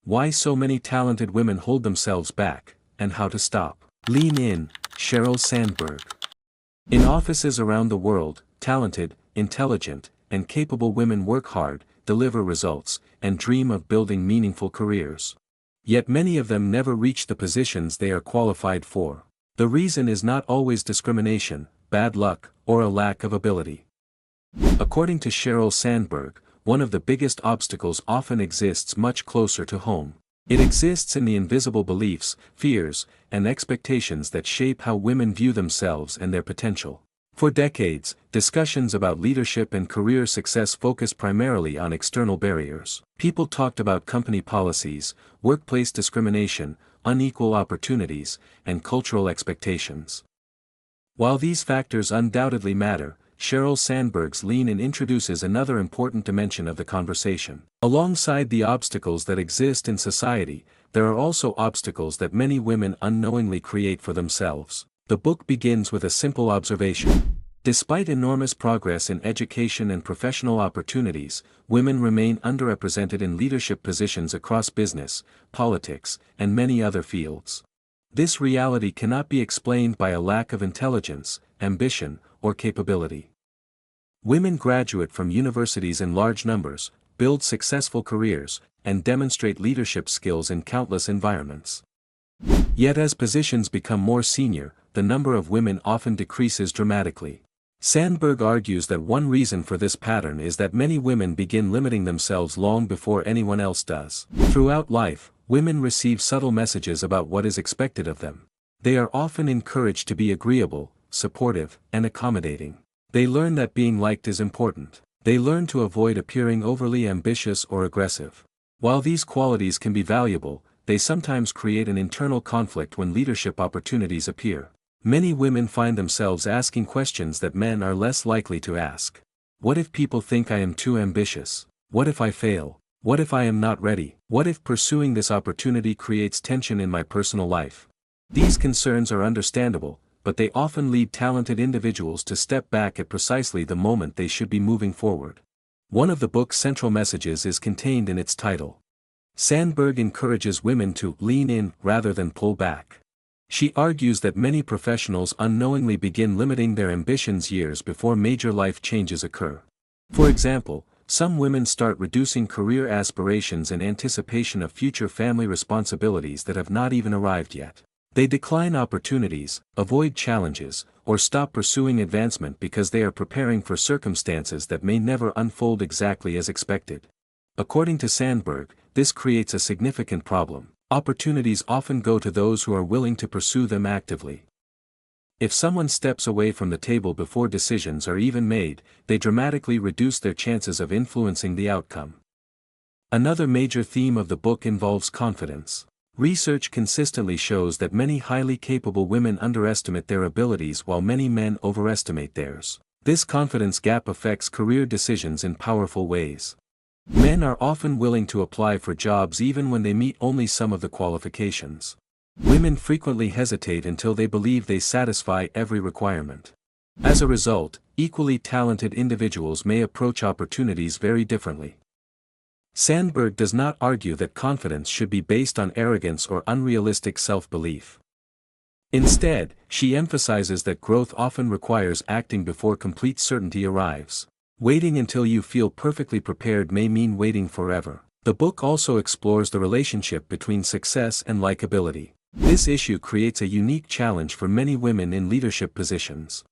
Why so many talented women hold themselves back, and how to stop. Lean in, Sheryl Sandberg. In offices around the world, talented, intelligent, and capable women work hard, deliver results, and dream of building meaningful careers. Yet many of them never reach the positions they are qualified for. The reason is not always discrimination, bad luck, or a lack of ability. According to Sheryl Sandberg, one of the biggest obstacles often exists much closer to home. It exists in the invisible beliefs, fears, and expectations that shape how women view themselves and their potential. For decades, discussions about leadership and career success focused primarily on external barriers. People talked about company policies, workplace discrimination, unequal opportunities, and cultural expectations. While these factors undoubtedly matter, Sheryl Sandberg's Lean In introduces another important dimension of the conversation. Alongside the obstacles that exist in society, there are also obstacles that many women unknowingly create for themselves. The book begins with a simple observation. Despite enormous progress in education and professional opportunities, women remain underrepresented in leadership positions across business, politics, and many other fields. This reality cannot be explained by a lack of intelligence, ambition, or capability. Women graduate from universities in large numbers, build successful careers, and demonstrate leadership skills in countless environments. Yet as positions become more senior, the number of women often decreases dramatically. Sandberg argues that one reason for this pattern is that many women begin limiting themselves long before anyone else does. Throughout life, women receive subtle messages about what is expected of them. They are often encouraged to be agreeable, supportive, and accommodating. They learn that being liked is important. They learn to avoid appearing overly ambitious or aggressive. While these qualities can be valuable, they sometimes create an internal conflict when leadership opportunities appear. Many women find themselves asking questions that men are less likely to ask. What if people think I am too ambitious? What if I fail? What if I am not ready? What if pursuing this opportunity creates tension in my personal life? These concerns are understandable, but they often lead talented individuals to step back at precisely the moment they should be moving forward. One of the book's central messages is contained in its title. Sandberg encourages women to lean in rather than pull back. She argues that many professionals unknowingly begin limiting their ambitions years before major life changes occur. For example, some women start reducing career aspirations in anticipation of future family responsibilities that have not even arrived yet. They decline opportunities, avoid challenges, or stop pursuing advancement because they are preparing for circumstances that may never unfold exactly as expected. According to Sandberg, this creates a significant problem. Opportunities often go to those who are willing to pursue them actively. If someone steps away from the table before decisions are even made, they dramatically reduce their chances of influencing the outcome. Another major theme of the book involves confidence. Research consistently shows that many highly capable women underestimate their abilities while many men overestimate theirs. This confidence gap affects career decisions in powerful ways. Men are often willing to apply for jobs even when they meet only some of the qualifications. Women frequently hesitate until they believe they satisfy every requirement. As a result, equally talented individuals may approach opportunities very differently. Sandberg does not argue that confidence should be based on arrogance or unrealistic self-belief. Instead, she emphasizes that growth often requires acting before complete certainty arrives. Waiting until you feel perfectly prepared may mean waiting forever. The book also explores the relationship between success and likability. This issue creates a unique challenge for many women in leadership positions.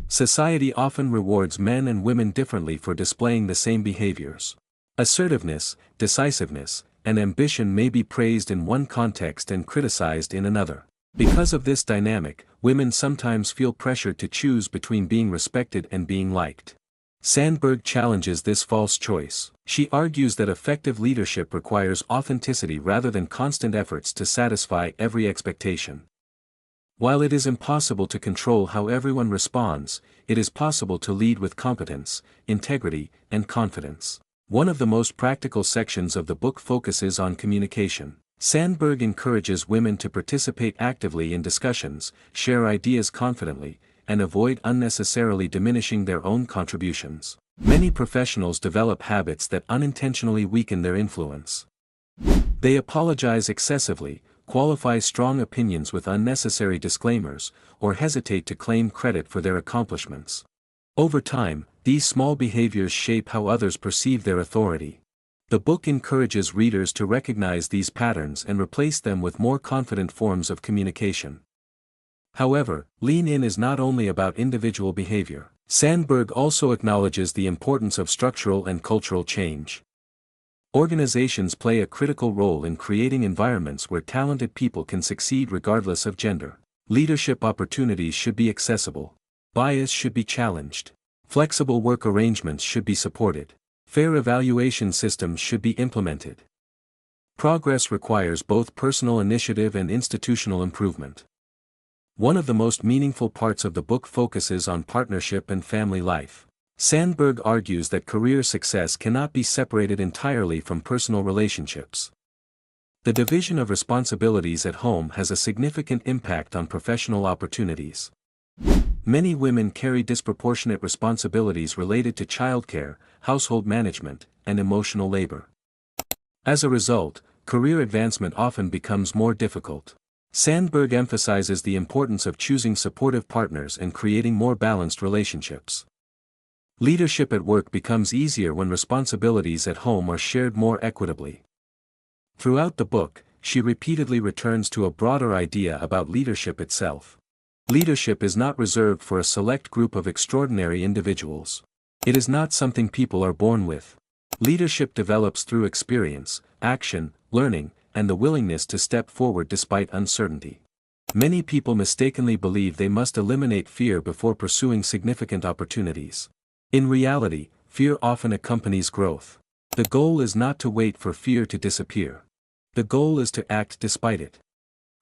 Society often rewards men and women differently for displaying the same behaviors. Assertiveness, decisiveness, and ambition may be praised in one context and criticized in another. Because of this dynamic, women sometimes feel pressured to choose between being respected and being liked. Sandberg challenges this false choice. She argues that effective leadership requires authenticity rather than constant efforts to satisfy every expectation. While it is impossible to control how everyone responds, it is possible to lead with competence, integrity, and confidence. One of the most practical sections of the book focuses on communication. Sandberg encourages women to participate actively in discussions, share ideas confidently, and avoid unnecessarily diminishing their own contributions. Many professionals develop habits that unintentionally weaken their influence. They apologize excessively, qualify strong opinions with unnecessary disclaimers, or hesitate to claim credit for their accomplishments. Over time, these small behaviors shape how others perceive their authority. The book encourages readers to recognize these patterns and replace them with more confident forms of communication. However, Lean In is not only about individual behavior. Sandberg also acknowledges the importance of structural and cultural change. Organizations play a critical role in creating environments where talented people can succeed regardless of gender. Leadership opportunities should be accessible. Bias should be challenged. Flexible work arrangements should be supported. Fair evaluation systems should be implemented. Progress requires both personal initiative and institutional improvement. One of the most meaningful parts of the book focuses on partnership and family life. Sandberg argues that career success cannot be separated entirely from personal relationships. The division of responsibilities at home has a significant impact on professional opportunities. Many women carry disproportionate responsibilities related to childcare, household management, and emotional labor. As a result, career advancement often becomes more difficult. Sandberg emphasizes the importance of choosing supportive partners and creating more balanced relationships. Leadership at work becomes easier when responsibilities at home are shared more equitably. Throughout the book, she repeatedly returns to a broader idea about leadership itself. Leadership is not reserved for a select group of extraordinary individuals. It is not something people are born with. Leadership develops through experience, action, learning, and the willingness to step forward despite uncertainty. Many people mistakenly believe they must eliminate fear before pursuing significant opportunities. In reality, fear often accompanies growth. The goal is not to wait for fear to disappear. The goal is to act despite it.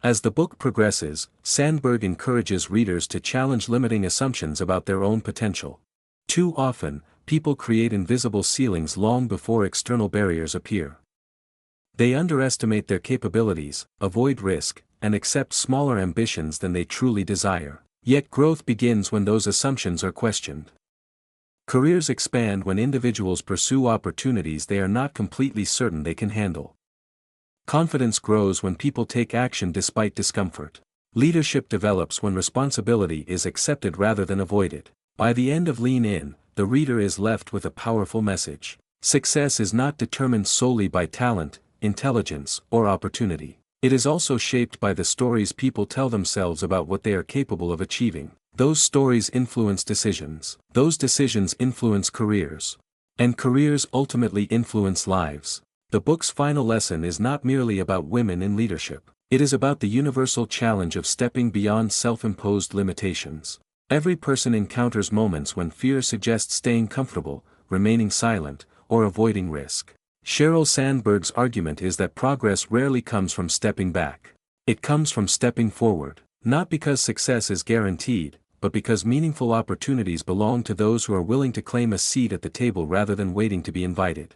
As the book progresses, Sandberg encourages readers to challenge limiting assumptions about their own potential. Too often, people create invisible ceilings long before external barriers appear. They underestimate their capabilities, avoid risk, and accept smaller ambitions than they truly desire. Yet growth begins when those assumptions are questioned. Careers expand when individuals pursue opportunities they are not completely certain they can handle. Confidence grows when people take action despite discomfort. Leadership develops when responsibility is accepted rather than avoided. By the end of Lean In, the reader is left with a powerful message. Success is not determined solely by talent, intelligence, or opportunity. It is also shaped by the stories people tell themselves about what they are capable of achieving. Those stories influence decisions. Those decisions influence careers. And careers ultimately influence lives. The book's final lesson is not merely about women in leadership. It is about the universal challenge of stepping beyond self-imposed limitations. Every person encounters moments when fear suggests staying comfortable, remaining silent, or avoiding risk. Sheryl Sandberg's argument is that progress rarely comes from stepping back. It comes from stepping forward, not because success is guaranteed, but because meaningful opportunities belong to those who are willing to claim a seat at the table rather than waiting to be invited.